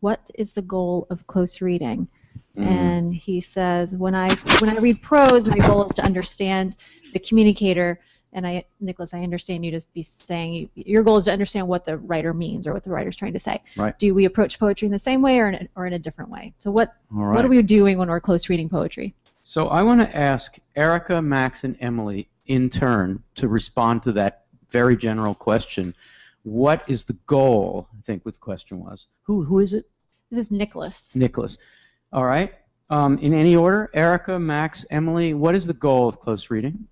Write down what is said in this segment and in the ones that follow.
what is the goal of close reading? And he says, when I read prose, my goal is to understand the communicator. And Nicholas, I understand you to be saying your goal is to understand what the writer means or what the writer's trying to say. Right. Do we approach poetry in the same way or in a different way? So what are we doing when we're close reading poetry? So I want to ask Erica, Max, and Emily in turn to respond to that very general question. What is the goal? I think what the question was. Who is it? This is Nicholas. Nicholas. All right. In any order, Erica, Max, Emily, what is the goal of close reading?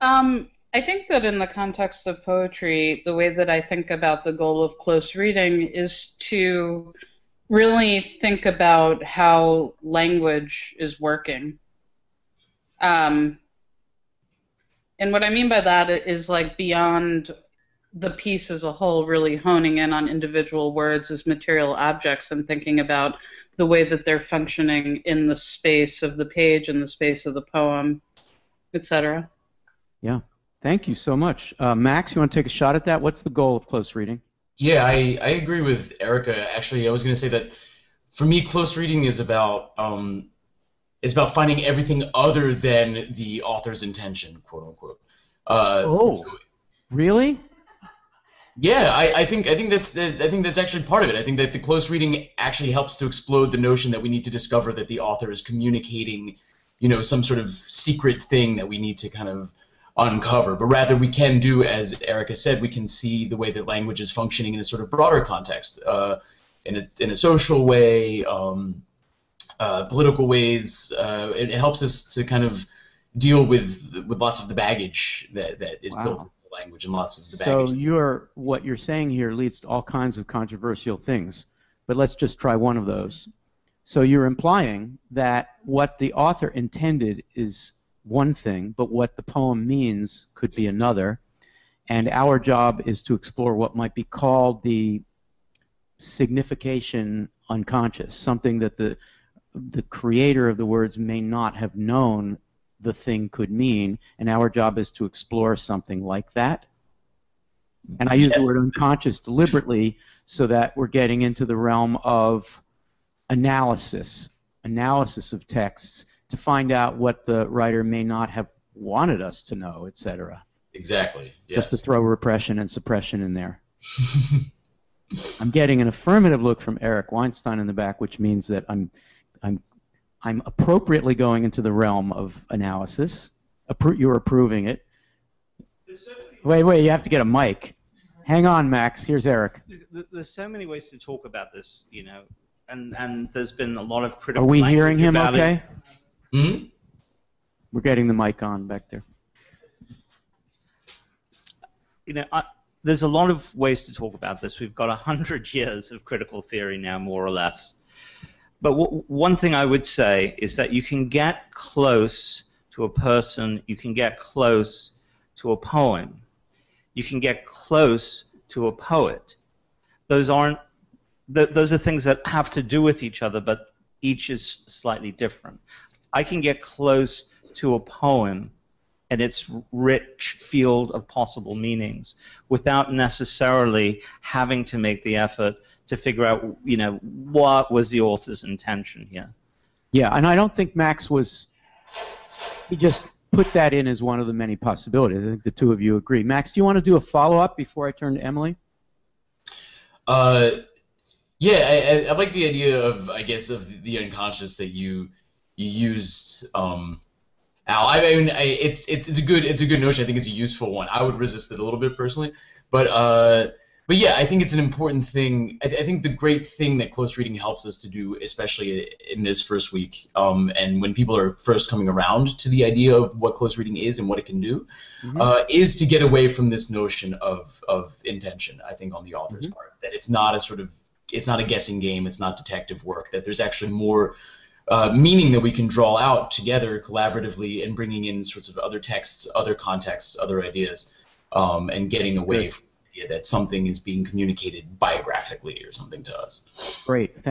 I think that in the context of poetry, the way that I think about the goal of close reading is to really think about how language is working. And what I mean by that is like beyond the piece as a whole, really honing in on individual words as material objects and thinking about the way that they're functioning in the space of the page, in the space of the poem, etc. Yeah, thank you so much. Max, you want to take a shot at that? What's the goal of close reading? Yeah, I agree with Erica. Actually, I was going to say that for me, close reading is about finding everything other than the author's intention, quote unquote. Really? Yeah, I think that's actually part of it. I think that the close reading actually helps to explode the notion that we need to discover that the author is communicating, some sort of secret thing that we need to kind of uncover. But rather, we can do, as Erica said, we can see the way that language is functioning in a sort of broader context, in a social way, political ways. It helps us to kind of deal with lots of the baggage that is built into the language and lots of the baggage. So what you're saying here leads to all kinds of controversial things, but let's just try one of those. So you're implying that what the author intended is one thing, but what the poem means could be another, and our job is to explore what might be called the signification unconscious, something that the creator of the words may not have known the thing could mean, and our job is to explore something like that. And I use the word unconscious deliberately so that we're getting into the realm of analysis of texts to find out what the writer may not have wanted us to know, etc. Exactly. Yes. Just to throw repression and suppression in there. I'm getting an affirmative look from Eric Weinstein in the back, which means that I'm appropriately going into the realm of analysis. You're approving it. Wait, you have to get a mic. Hang on, Max. Here's Eric. There's so many ways to talk about this, and there's been a lot of critical. Are we hearing him okay? Hmm? We're getting the mic on back there. There's a lot of ways to talk about this. We've got 100 years of critical theory now, more or less. But one thing I would say is that you can get close to a person, you can get close to a poem, you can get close to a poet. Those are things that have to do with each other, but each is slightly different. I can get close to a poem and its rich field of possible meanings without necessarily having to make the effort to figure out, what was the author's intention here. Yeah, and I don't think Max he just put that in as one of the many possibilities. I think the two of you agree. Max, do you want to do a follow-up before I turn to Emily? Yeah, I like the idea of, I guess, of the unconscious that you used, Al. I mean, it's a good notion. I think it's a useful one. I would resist it a little bit personally, but yeah, I think it's an important thing. I think the great thing that close reading helps us to do, especially in this first week, and when people are first coming around to the idea of what close reading is and what it can do, is to get away from this notion of intention. I think on the author's part, that it's not a guessing game. It's not detective work. That there's actually more meaning that we can draw out together collaboratively and bringing in sorts of other texts, other contexts, other ideas, and getting away from the idea that something is being communicated biographically or something to us. Great. Thank